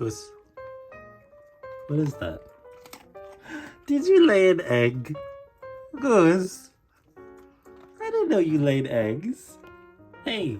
Goose. What is that? Did you lay an egg? Goose. I didn't know you laid eggs. Hey,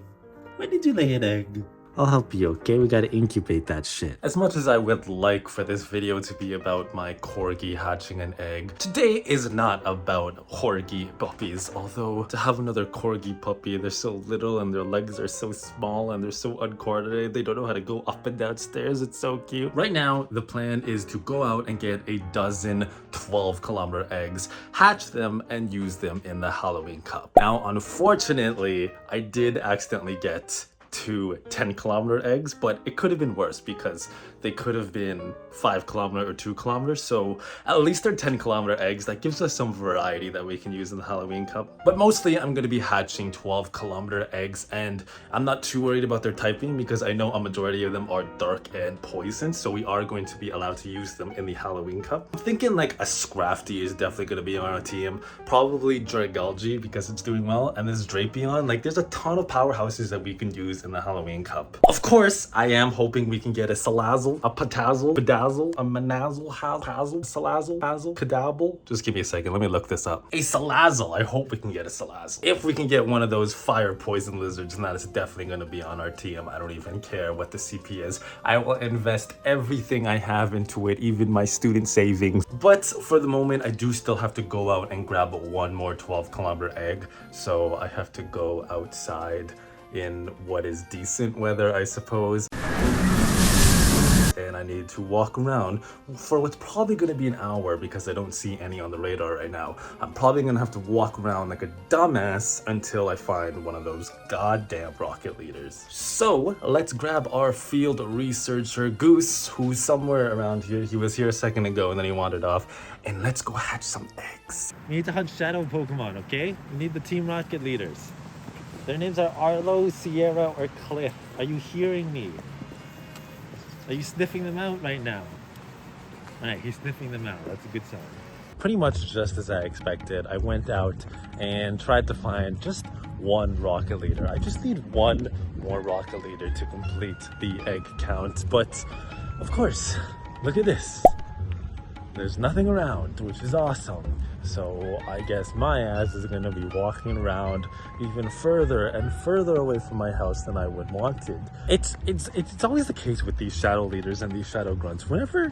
when did you lay an egg? I'll help you, okay? We gotta incubate that shit. As much as I would like for this video to be about my corgi hatching an egg, today is not about corgi puppies. Although, to have another corgi puppy, they're so little and their legs are so small and they're so uncoordinated, they don't know how to go up and down stairs. It's so cute. Right now, the plan is to go out and get a dozen 12-kilometer eggs, hatch them, and use them in the Halloween Cup. Now, unfortunately, I did accidentally get 2 10-kilometer eggs, but it could have been worse because they could have been 5-kilometer or 2-kilometer, so at least they're 10-kilometer eggs. That gives us some variety that we can use in the Halloween Cup. But mostly I'm going to be hatching 12-kilometer eggs, and I'm not too worried about their typing because I know a majority of them are dark and poison, so we are going to be allowed to use them in the Halloween Cup. I'm thinking like a Scrafty is definitely going to be on our team, probably Dragalge because it's doing well, and this Drapion. Like, there's a ton of powerhouses that we can use in the Halloween Cup. Of course, I am hoping we can get a Salazzle, a Patazzle, Bedazzle, a Manazzle, Hazzle, Salazzle, Hazzle, Cadabble. Just give me a second, let me look this up. A Salazzle, I hope we can get a Salazzle. If we can get one of those fire poison lizards, then that is definitely going to be on our team. I don't even care what the CP is. I will invest everything I have into it, even my student savings. But for the moment, I do still have to go out and grab one more 12-kilometer egg. So I have to go outside in what is decent weather, I suppose. And I need to walk around for what's probably going to be an hour because I don't see any on the radar right now. I'm probably going to have to walk around like a dumbass until I find one of those goddamn rocket leaders. So let's grab our field researcher Goose, who's somewhere around here. He was here a second ago and then he wandered off. And let's go hatch some eggs. We need to hunt shadow Pokemon, okay? We need the Team Rocket leaders. Their names are Arlo, Sierra, or Cliff. Are you hearing me? Are you sniffing them out right now? Alright, he's sniffing them out. That's a good sign. Pretty much just as I expected, I went out and tried to find just one rocket leader. I just need one more rocket leader to complete the egg count. But, of course, look at this. There's nothing around, which is awesome. So I guess my ass is gonna be walking around even further and further away from my house than I would wanted. It's always the case with these shadow leaders and these shadow grunts. Whenever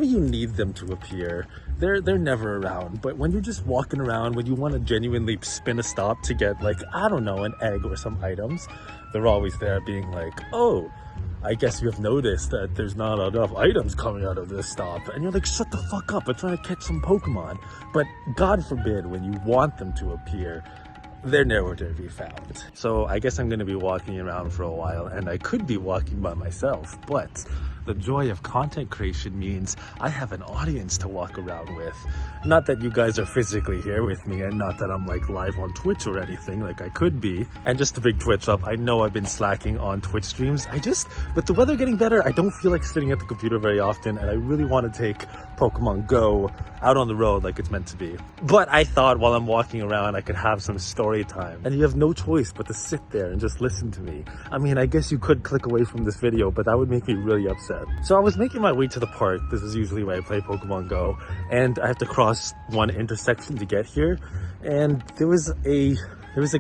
you need them to appear, they're never around. But when you're just walking around, when you want to genuinely spin a stop to get, like, I don't know, an egg or some items, they're always there being like, oh, I guess you have noticed that there's not enough items coming out of this stop. And you're like, shut the fuck up, I'm trying to catch some Pokemon. But God forbid, when you want them to appear, they're nowhere to be found. So I guess I'm going to be walking around for a while, and I could be walking by myself, but the joy of content creation means I have an audience to walk around with. Not that you guys are physically here with me, and not that I'm like live on Twitch or anything like I could be. And just a big Twitch up, I know I've been slacking on Twitch streams. With the weather getting better, I don't feel like sitting at the computer very often, and I really want to take Pokemon Go out on the road like it's meant to be. But I thought while I'm walking around, I could have some story time. And you have no choice but to sit there and just listen to me. I mean, I guess you could click away from this video, but that would make me really upset. So I was making my way to the park. This is usually where I play Pokemon Go, and I have to cross one intersection to get here. And there was a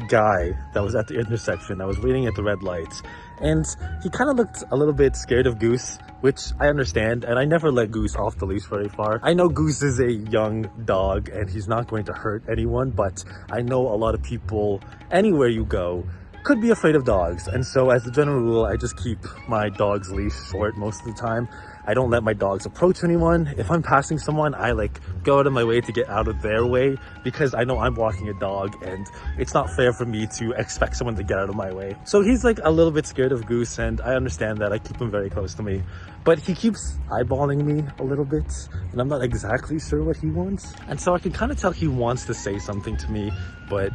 guy that was at the intersection. I was waiting at the red lights, and he kind of looked a little bit scared of Goose, which I understand, and I never let Goose off the leash very far. I know Goose is a young dog and he's not going to hurt anyone, but I know a lot of people, anywhere you go, could be afraid of dogs. And so as a general rule, I just keep my dog's leash short most of the time. I don't let my dogs approach anyone. If I'm passing someone, I like go out of my way to get out of their way because I know I'm walking a dog and it's not fair for me to expect someone to get out of my way. So he's like a little bit scared of Goose, and I understand that. I keep him very close to me, but he keeps eyeballing me a little bit and I'm not exactly sure what he wants. And so I can kind of tell he wants to say something to me, but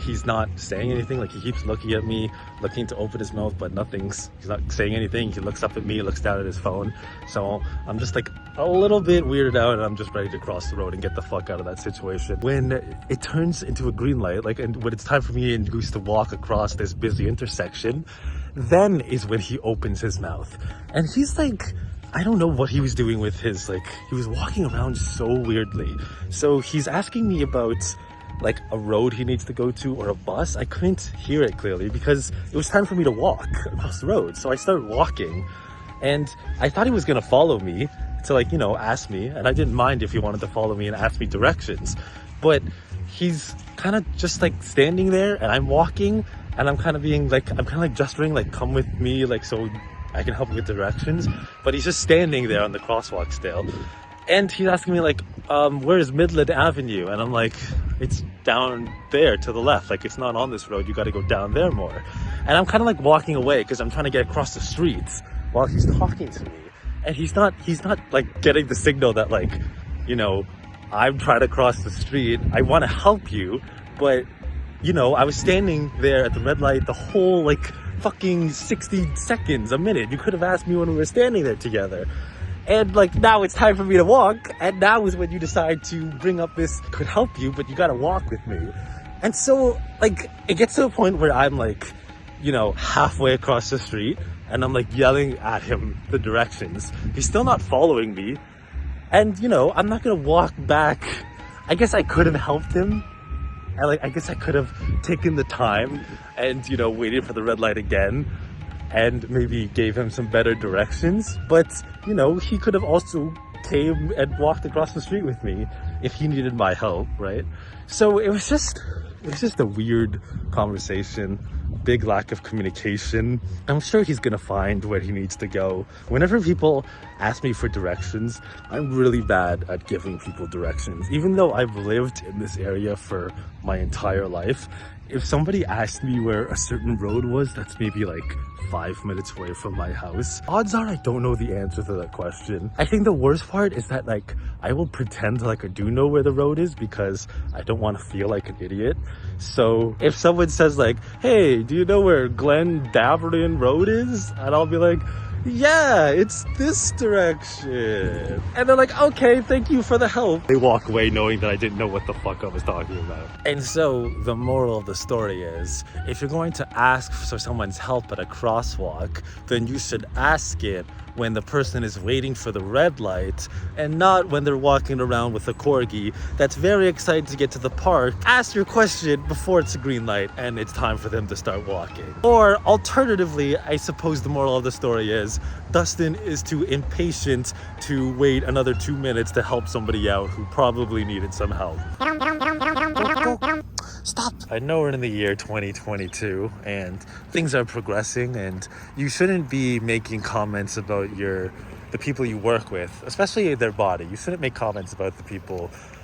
he's not saying anything. Like, he keeps looking at me, looking to open his mouth, but he's not saying anything. He looks up at me, looks down at his phone. So I'm just like a little bit weirded out, and I'm just ready to cross the road and get the fuck out of that situation. When it turns into a green light, and when it's time for me and Goose to walk across this busy intersection, then is when he opens his mouth. And he's like, I don't know what he was doing with his, like, he was walking around so weirdly. So he's asking me about like a road he needs to go to or a bus. I couldn't hear it clearly because it was time for me to walk across the road. So I started walking and I thought he was gonna follow me to, like, you know, ask me, and I didn't mind if he wanted to follow me and ask me directions. But he's kind of just like standing there and I'm walking and I'm kind of being like, I'm kind of like gesturing like, come with me, like, so I can help you with directions. But he's just standing there on the crosswalk still. And he's asking me like, where's Midland Avenue? And I'm like, it's down there to the left. Like, it's not on this road. You got to go down there more. And I'm kind of like walking away because I'm trying to get across the streets while he's talking to me. And he's not like getting the signal that, like, you know, I'm trying to cross the street. I want to help you. But, you know, I was standing there at the red light the whole like fucking 60 seconds, a minute. You could have asked me when we were standing there together. And like, now it's time for me to walk, and now is when you decide to bring up this could help you, but you gotta walk with me. And so like, it gets to a point where I'm like, you know, halfway across the street and I'm like yelling at him the directions. He's still not following me. And, you know, I'm not gonna walk back. I guess I could have helped him. And like, I guess I could have taken the time and, you know, waited for the red light again and maybe gave him some better directions. But, you know, he could have also came and walked across the street with me if he needed my help, right? So it was just a weird conversation, big lack of communication. I'm sure he's gonna find where he needs to go. Whenever people ask me for directions, I'm really bad at giving people directions. Even though I've lived in this area for my entire life, if somebody asked me where a certain road was that's maybe like 5 minutes away from my house, odds are I don't know the answer to that question. I think the worst part is that, like, I will pretend like I do know where the road is because I don't want to feel like an idiot. So if someone says like, hey, do you know where Glen Davern Road is? And I'll be like, yeah, it's this direction. And they're like, okay, thank you for the help. They walk away knowing that I didn't know what the fuck I was talking about. And so the moral of the story is, if you're going to ask for someone's help at a crosswalk, then you should ask it when the person is waiting for the red light and not when they're walking around with a corgi that's very excited to get to the park. Ask your question before it's a green light and it's time for them to start walking. Or alternatively, I suppose the moral of the story is, Dustin is too impatient to wait another 2 minutes to help somebody out who probably needed some help. Stop! I know we're in the year 2022 and things are progressing, and you shouldn't be making comments about the people you work with, especially their body. You shouldn't make comments about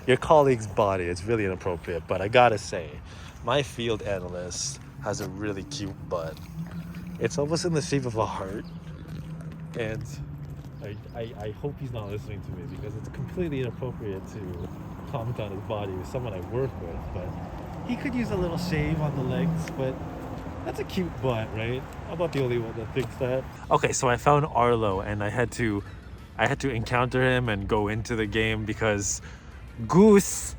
your colleague's body. It's really inappropriate. But I gotta say, my field analyst has a really cute butt. It's almost in the shape of a heart, and I hope he's not listening to me because it's completely inappropriate to comment on his body with someone I work with. But he could use a little shave on the legs, but that's a cute butt, right? I'm not the only one that thinks that. Okay, so I found Arlo and I had to encounter him and go into the game because Goose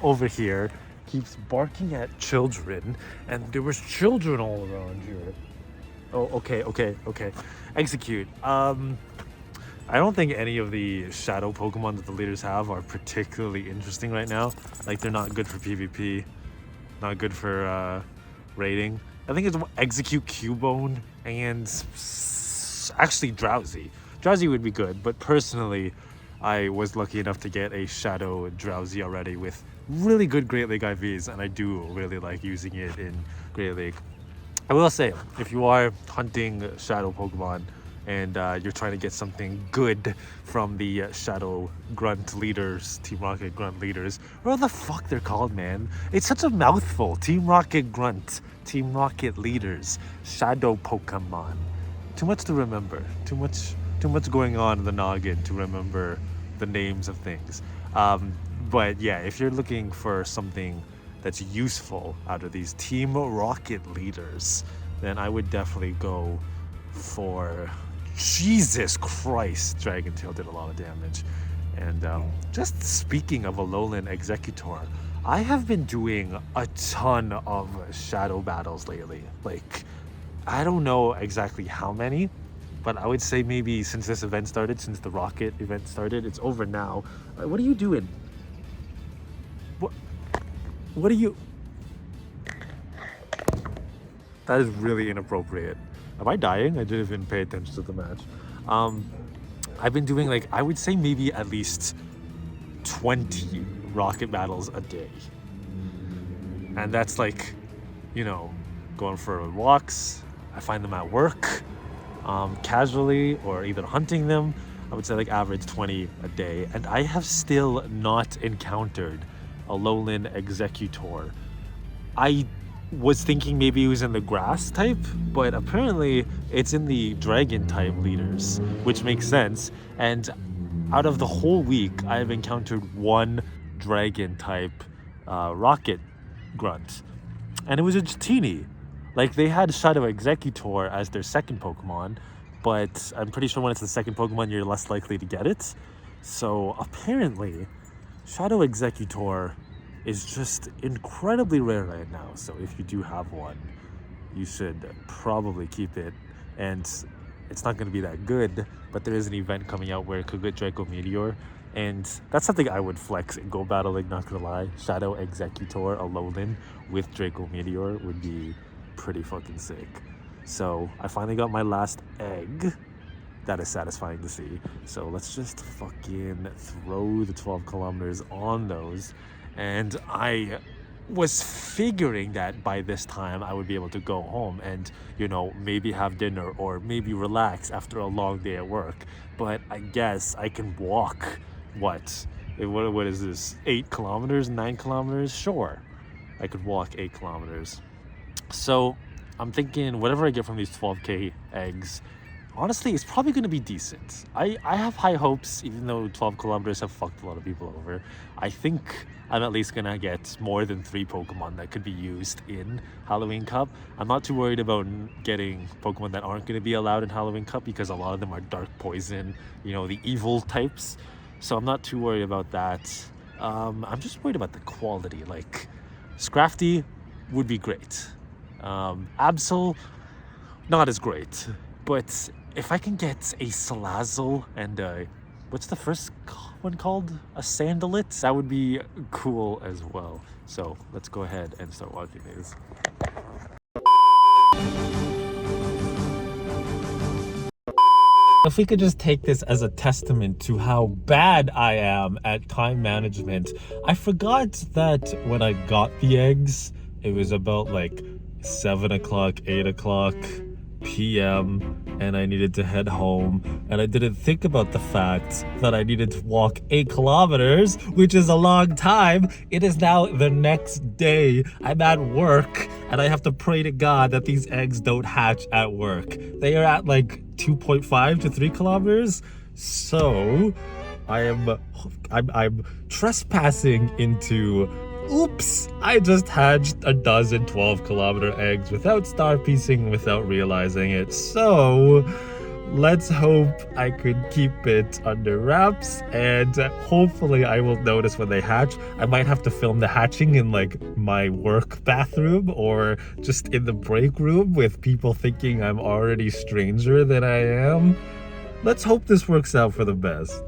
over here keeps barking at children, and there was children all around here. Oh, okay. Execute. I don't think any of the shadow Pokemon that the leaders have are particularly interesting right now. Like, they're not good for PvP, not good for raiding. I think it's Execute, Cubone, and actually Drowsy. Drowsy would be good, but personally, I was lucky enough to get a Shadow Drowsy already with really good Great League IVs, and I do really like using it in Great League. I will say, if you are hunting Shadow Pokemon and you're trying to get something good from the Shadow Grunt leaders, Team Rocket Grunt leaders, what the fuck they're called, man? It's such a mouthful. Team Rocket Grunt, Team Rocket leaders, Shadow Pokemon. Too much to remember. Too much going on in the noggin to remember the names of things. But yeah, if you're looking for something that's useful out of these Team Rocket leaders, then I would definitely go for... Jesus Christ, Dragon Tail did a lot of damage. And just speaking of Alolan Executor, I have been doing a ton of shadow battles lately. Like, I don't know exactly how many, But I would say maybe since this event started, since the rocket event started, it's over now. What are you doing? What are you? That is really inappropriate. Am I dying? I didn't even pay attention to the match. I've been doing like, I would say maybe at least 20 rocket battles a day. And that's like, you know, going for walks. I find them at work, casually, or either hunting them. I would say like average 20 a day. And I have still not encountered a Lowland Executor. I was thinking maybe it was in the grass type, but apparently it's in the dragon type leaders, which makes sense. And out of the whole week, I've encountered one dragon type rocket grunt, and it was a teeny. Like, they had Shadow Executor as their second Pokemon, but I'm pretty sure when it's the second Pokemon, you're less likely to get it. So apparently, Shadow Executor is just incredibly rare right now. So if you do have one, you should probably keep it. And it's not going to be that good, but there is an event coming out where it could get Draco Meteor, and that's something I would flex and go battling, not gonna lie. Shadow Executor Alolan with Draco Meteor would be pretty fucking sick. So I finally got my last egg. That is satisfying to see. So let's just fucking throw the 12 kilometers on those. And I was figuring that by this time I would be able to go home and, you know, maybe have dinner or maybe relax after a long day at work. But I guess I can walk, what is this, 8 kilometers, 9 kilometers? Sure, I could walk 8 kilometers. So I'm thinking whatever I get from these 12k eggs, honestly, it's probably going to be decent. I have high hopes, even though 12 kilometers have fucked a lot of people over. I think I'm at least going to get more than 3 Pokemon that could be used in Halloween Cup. I'm not too worried about getting Pokemon that aren't going to be allowed in Halloween Cup, because a lot of them are dark poison, you know, the evil types. So I'm not too worried about that. I'm just worried about the quality. Like, Scrafty would be great. Absol, not as great. But if I can get a Salazzle and what's the first one called? A Sandalit? That would be cool as well. So let's go ahead and start walking these. If we could just take this as a testament to how bad I am at time management. I forgot that when I got the eggs, it was about like 7 o'clock, 8 o'clock p.m. and I needed to head home, and I didn't think about the fact that I needed to walk 8 kilometers, which is a long time. It is now the next day. I'm at work and I have to pray to God that these eggs don't hatch at work. They are at like 2.5 to 3 kilometers. So I'm trespassing into, oops, I just hatched a dozen 12-kilometer eggs without star piecing, without realizing it. So let's hope I could keep it under wraps, and hopefully I will notice when they hatch. I might have to film the hatching in like my work bathroom or just in the break room with people thinking I'm already stranger than I am. Let's hope this works out for the best.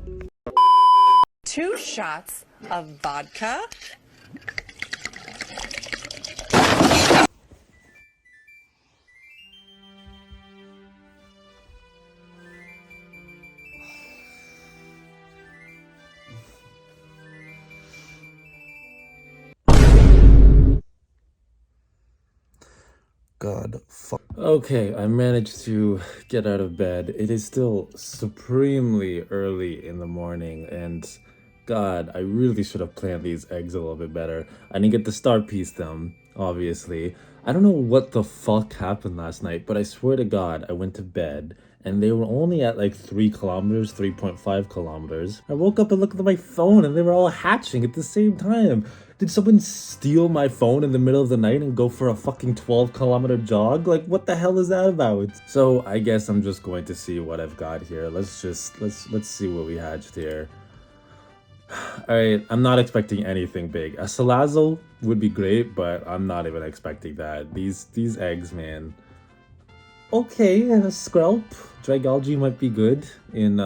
2 shots of vodka. God, fuck. Okay, I managed to get out of bed. It is still supremely early in the morning, and God, I really should have planned these eggs a little bit better. I didn't get to star piece them, obviously. I don't know what the fuck happened last night, but I swear to God, I went to bed and they were only at like 3 kilometers, 3.5 kilometers. I woke up and looked at my phone and they were all hatching at the same time. Did someone steal my phone in the middle of the night and go for a fucking 12-kilometer jog? Like, what the hell is that about? So I guess I'm just going to see what I've got here. Let's see what we hatched here. Alright, I'm not expecting anything big. A Salazzle would be great, but I'm not even expecting that. These eggs, man. Okay, Skrelp. Dragalge might be good in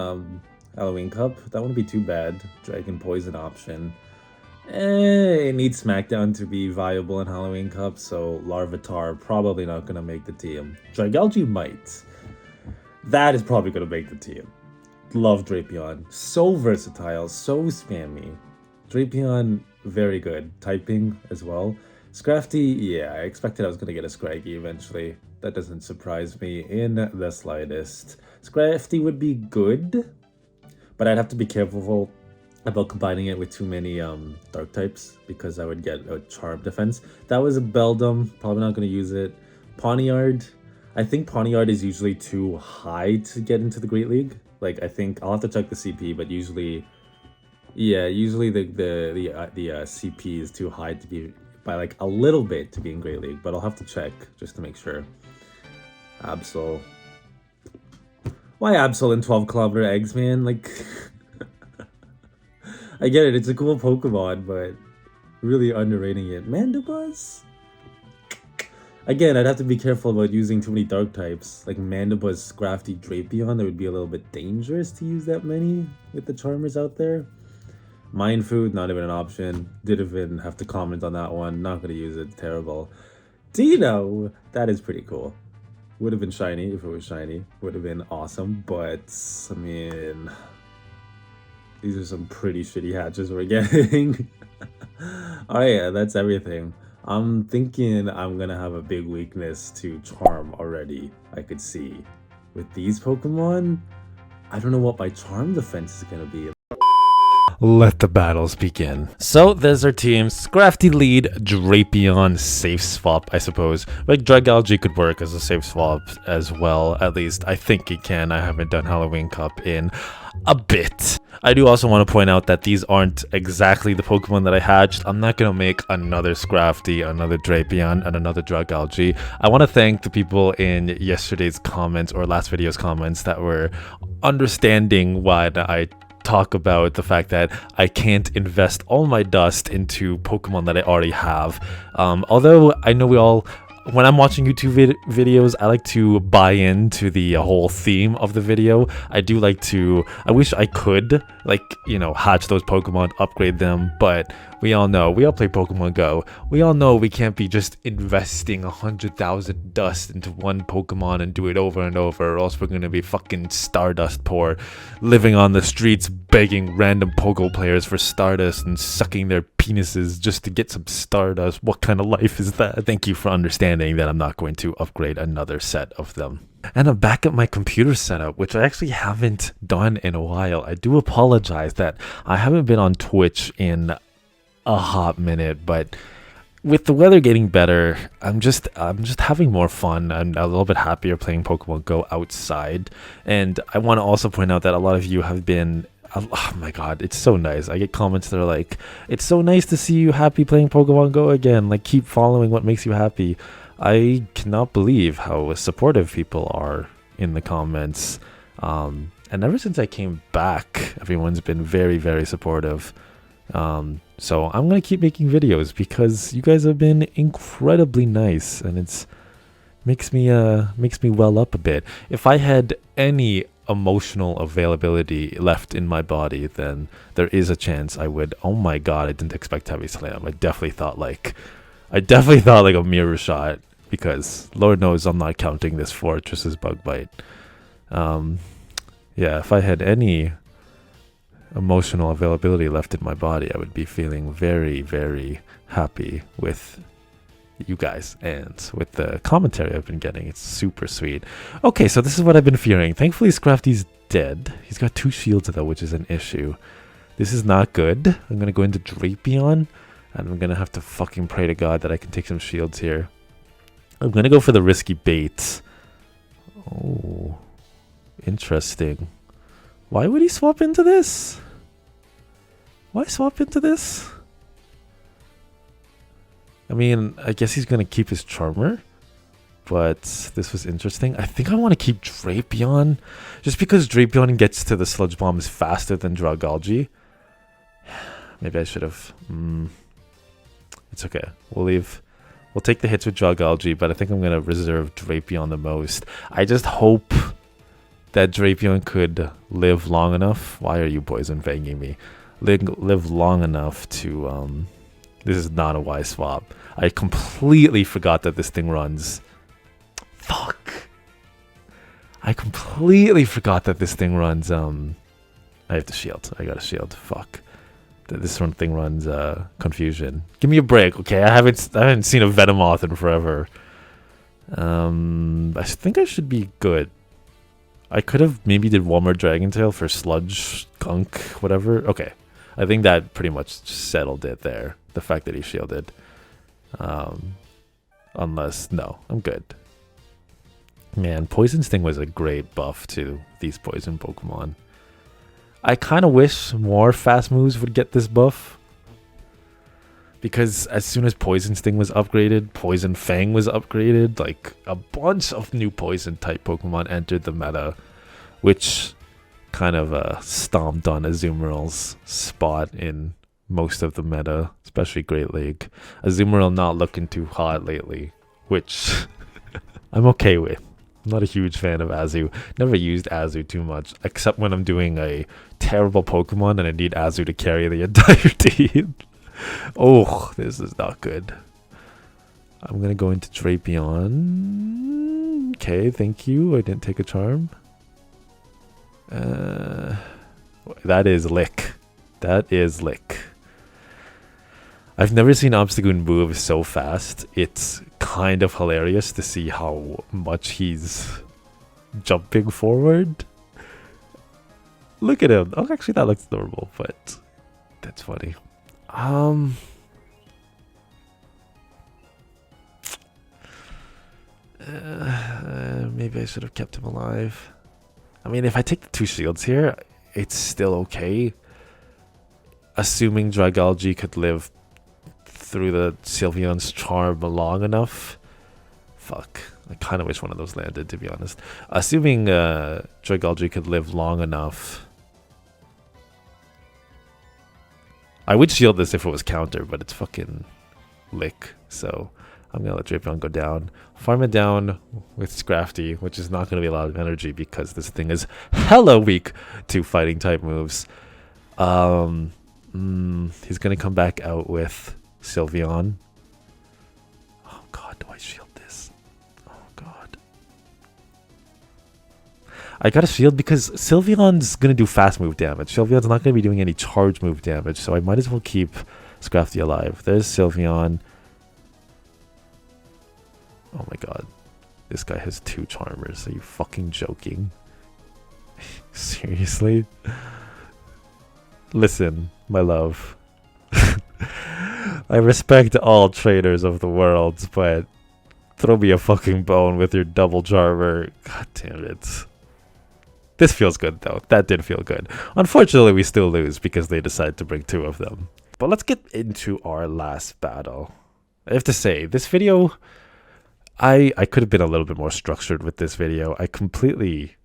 Halloween Cup. That wouldn't be too bad. Dragon Poison option. It needs Smackdown to be viable in Halloween Cup, so Larvitar probably not going to make the team. Dragalge might. That is probably going to make the team. Love Drapion. So versatile, so spammy. Drapion, very good. Typing as well. Scrafty, yeah, I expected I was going to get a Scraggy eventually. That doesn't surprise me in the slightest. Scrafty would be good, but I'd have to be careful about combining it with too many dark types because I would get a charm defense. That was a Beldum, probably not going to use it. Pawniard, I think Pawniard is usually too high to get into the Great League. Like, I think I'll have to check the CP, but usually, yeah, usually the CP is too high to be by like a little bit to be in Great League, but I'll have to check just to make sure. Absol. Why Absol in 12-kilometer eggs, man? Like, I get it, it's a cool Pokemon, but really underrating it. Mandibuzz? Again, I'd have to be careful about using too many dark types. Like Mandibuzz, Scrafty, Drapion, that would be a little bit dangerous to use that many with the Charmers out there. Mind Food, not even an option. Didn't even have to comment on that one. Not going to use it. Terrible. Dino, that is pretty cool. Would have been shiny if it was shiny. Would have been awesome. But, I mean, these are some pretty shitty hatches we're getting. Oh yeah, that's everything. I'm thinking I'm going to have a big weakness to Charm already. I could see. With these Pokemon, I don't know what my Charm defense is going to be. Let the battles begin. So there's our team. Scrafty lead, Drapion safe swap, I suppose. Like Dragalge could work as a safe swap as well. At least I think it can. I haven't done Halloween Cup in a bit. I do also want to point out that these aren't exactly the Pokemon that I hatched. I'm not going to make another Scrafty, another Drapion, and another Dragalge. I want to thank the people in yesterday's comments or last video's comments that were understanding why I talk about the fact that I can't invest all my dust into Pokemon that I already have. Although I know we all, when I'm watching YouTube videos, I like to buy into the whole theme of the video. I do like to, I wish I could, like, you know, hatch those Pokemon, upgrade them, but we all know, we all play Pokemon Go. We all know we can't be just investing 100,000 dust into one Pokemon and do it over and over, or else we're gonna be fucking Stardust poor, living on the streets begging random Pogo players for Stardust and sucking their penises just to get some Stardust. What kind of life is that? Thank you for understanding that I'm not going to upgrade another set of them. And I'm back at my computer setup, which I actually haven't done in a while. I do apologize that I haven't been on Twitch in a hot minute, but with the weather getting better, I'm just having more fun. I'm a little bit happier playing Pokemon Go outside. And I want to also point out that a lot of you have been, oh my god, it's so nice. I get comments that are like, it's so nice to see you happy playing Pokemon Go again, like keep following what makes you happy. I cannot believe how supportive people are in the comments, and ever since I came back, everyone's been very, very supportive. So I'm gonna keep making videos because you guys have been incredibly nice, and it's makes me well up a bit. If I had any emotional availability left in my body, then there is a chance I would. Oh my god, I didn't expect Heavy Slam. I definitely thought like a mirror shot, because Lord knows I'm not counting this Fortress's Bug Bite. Yeah, if I had any emotional availability left in my body, I would be feeling very, very happy with you guys and with the commentary I've been getting. It's super sweet. Okay, so this is what I've been fearing. Thankfully, Scrafty's dead. He's got 2 shields though, which is an issue. This is not good. I'm gonna go into Drapion, and I'm gonna have to fucking pray to God that I can take some shields here. I'm gonna go for the risky bait. Oh, interesting. Why would he swap into this? Why swap into this? I mean, I guess he's gonna keep his Charmer, but this was interesting. I think I want to keep Drapion, just because Drapion gets to the Sludge Bombs faster than Dragalge. Maybe I should have. It's okay. We'll leave We'll take the hits with Dragalge, but I think I'm going to reserve Drapion the most. I just hope that Drapion could live long enough. Why are you poison fanging me? Live long enough to... This is not a wise swap. I completely forgot that this thing runs. Fuck. I completely forgot that this thing runs... I have to shield. I got to shield. Fuck. This one thing runs Confusion. Give me a break, okay? I haven't seen a Venomoth in forever. I think I should be good. I could have maybe did one more Dragon Tail for Sludge, Gunk, whatever. Okay. I think that pretty much settled it there. The fact that he shielded. Unless... No, I'm good. Man, Poison Sting was a great buff to these poison Pokemon. I kind of wish more fast moves would get this buff. Because as soon as Poison Sting was upgraded, Poison Fang was upgraded, like a bunch of new poison type Pokemon entered the meta, which kind of stomped on Azumarill's spot in most of the meta, especially Great League. Azumarill not looking too hot lately, which I'm okay with. I'm not a huge fan of Azu. Never used Azu too much, except when I'm doing a terrible Pokemon and I need Azu to carry the entire team. Oh, this is not good. I'm gonna go into Drapion. Okay, thank you. I didn't take a charm. That is Lick. That is Lick. I've never seen Obstagoon move so fast. It's kind of hilarious to see how much he's jumping forward. Look at him. Oh, actually, that looks normal, but that's funny. Maybe I should have kept him alive. I mean, if I take the 2 shields here, it's still okay. Assuming Dragalge could live through the Sylveon's charm long enough. Fuck. I kind of wish one of those landed, to be honest. Assuming Dragalge could live long enough. I would shield this if it was counter, but it's fucking Lick. So I'm going to let Drapion go down. Farm it down with Scrafty, which is not going to be a lot of energy because this thing is hella weak to fighting type moves. He's going to come back out with Sylveon. Oh god, do I shield this? Oh god. I gotta shield because Sylveon's gonna do fast move damage. Sylveon's not gonna be doing any charge move damage, so I might as well keep Scrafty alive. There's Sylveon. Oh my god. This guy has 2 Charmers. Are you fucking joking? Seriously? Listen, my love. I respect all trainers of the world, but throw me a fucking bone with your double Charmer. God damn it. This feels good, though. That did feel good. Unfortunately, we still lose because they decide to bring 2 of them. But let's get into our last battle. I have to say, this video... I could have been a little bit more structured with this video. I completely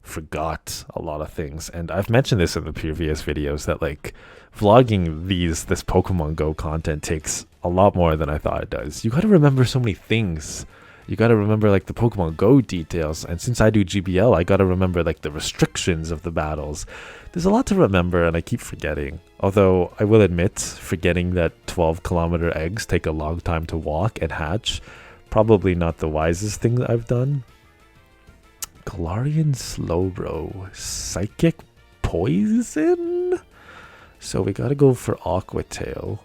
forgot a lot of things, and I've mentioned this in the previous videos that like vlogging this Pokemon Go content takes a lot more than I thought it does. You gotta remember so many things. You gotta remember like the Pokemon Go details, and since I do GBL, I gotta remember like the restrictions of the battles. There's a lot to remember, and I keep forgetting. Although I will admit, forgetting that 12-kilometer eggs take a long time to walk and hatch, probably not the wisest thing that I've done. Galarian Slowbro. Psychic Poison? So we gotta go for Aqua Tail,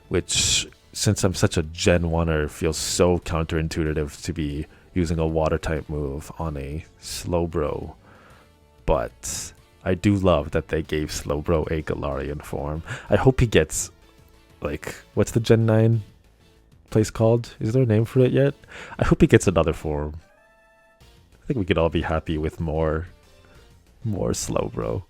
which, since I'm such a Gen 1er, feels so counterintuitive to be using a water type move on a Slowbro. But I do love that they gave Slowbro a Galarian form. I hope he gets, like, what's the Gen 9 place called? Is there a name for it yet? I hope he gets another form. I think we could all be happy with more Slowbro.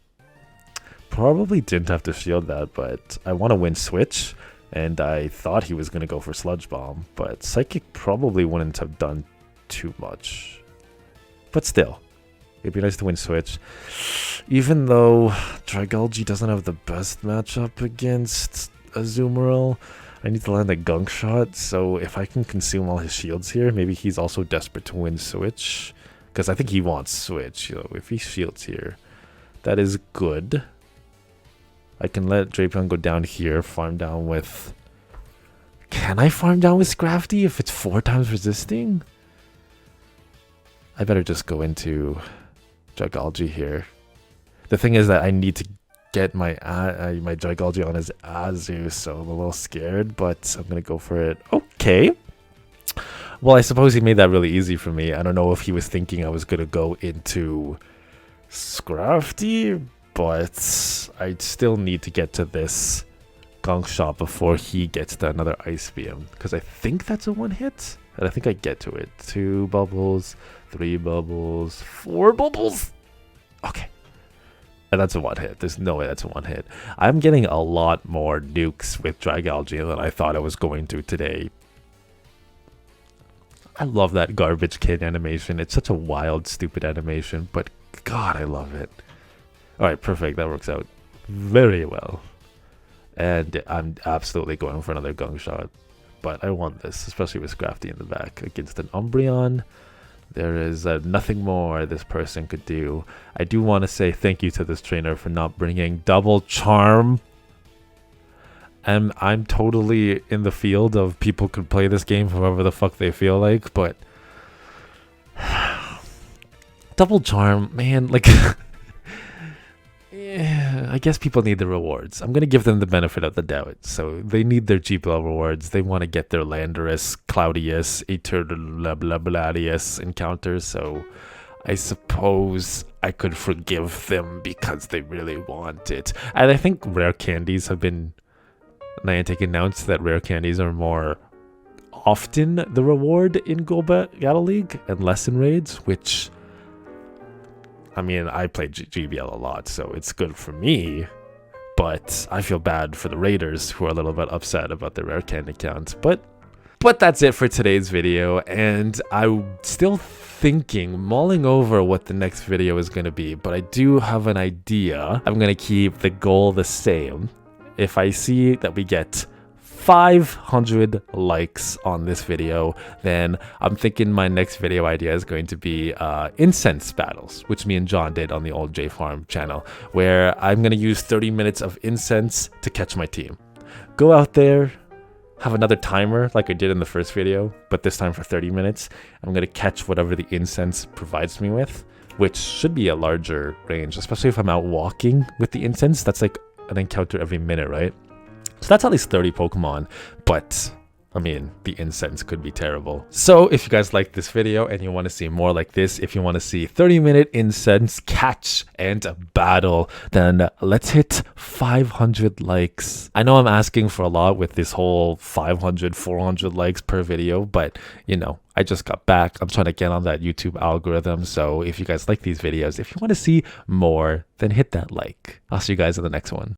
Probably didn't have to shield that, but I want to win Switch, and I thought he was going to go for Sludge Bomb, but Psychic probably wouldn't have done too much. But still, it'd be nice to win Switch. Even though Dragalge doesn't have the best matchup against Azumarill, I need to land a gunk shot, so if I can consume all his shields here, maybe he's also desperate to win switch. Because I think he wants switch, you know, if he shields here. That is good. I can let Drapion go down here, farm down with... Can I farm down with Scrafty if it's 4 times resisting? I better just go into Jugology here. The thing is that I need to get my my Jugology on his Azu, so I'm a little scared, but I'm going to go for it. Okay. Well, I suppose he made that really easy for me. I don't know if he was thinking I was going to go into Scrafty, but I still need to get to this gunk shot before he gets to another Ice Beam, because I think that's a 1-hit, and I think I get to it. 2 bubbles, 3 bubbles, 4 bubbles. Okay. And that's a 1-hit. There's no way that's a 1-hit. I'm getting a lot more nukes with Dragalge than I thought I was going to today. I love that garbage kid animation. It's such a wild, stupid animation, but God, I love it. Alright, perfect. That works out very well. And I'm absolutely going for another gunk shot. But I want this, especially with Scrafty in the back against an Umbreon. There is nothing more this person could do. I do want to say thank you to this trainer for not bringing double charm. And I'm totally in the field of people could play this game however the fuck they feel like, but double charm, man, like yeah, I guess people need the rewards. I'm gonna give them the benefit of the doubt. So they need their GPL rewards. They want to get their Landorus, Claudius, Eternabladius encounters. So I suppose I could forgive them because they really want it. And I think rare candies have been... Niantic announced that rare candies are more often the reward in Battle League and less in raids, which... I mean, I play GBL a lot, so it's good for me, but I feel bad for the raiders who are a little bit upset about the rare candy count. But that's it for today's video, and I'm still mulling over what the next video is going to be, but I do have an idea. I'm going to keep the goal the same. If I see that we get 500 likes on this video, then I'm thinking my next video idea is going to be incense battles, which me and John did on the old J Farm channel, where I'm going to use 30 minutes of incense to catch my team. Go out there, have another timer like I did in the first video, but this time for 30 minutes. I'm going to catch whatever the incense provides me with, which should be a larger range, especially if I'm out walking with the incense. That's like an encounter every minute, right? So that's at least 30 Pokemon, but I mean, the incense could be terrible. So if you guys like this video and you want to see more like this, if you want to see 30-minute incense catch and battle, then let's hit 500 likes. I know I'm asking for a lot with this whole 500, 400 likes per video, but you know, I just got back. I'm trying to get on that YouTube algorithm. So if you guys like these videos, if you want to see more, then hit that like. I'll see you guys in the next one.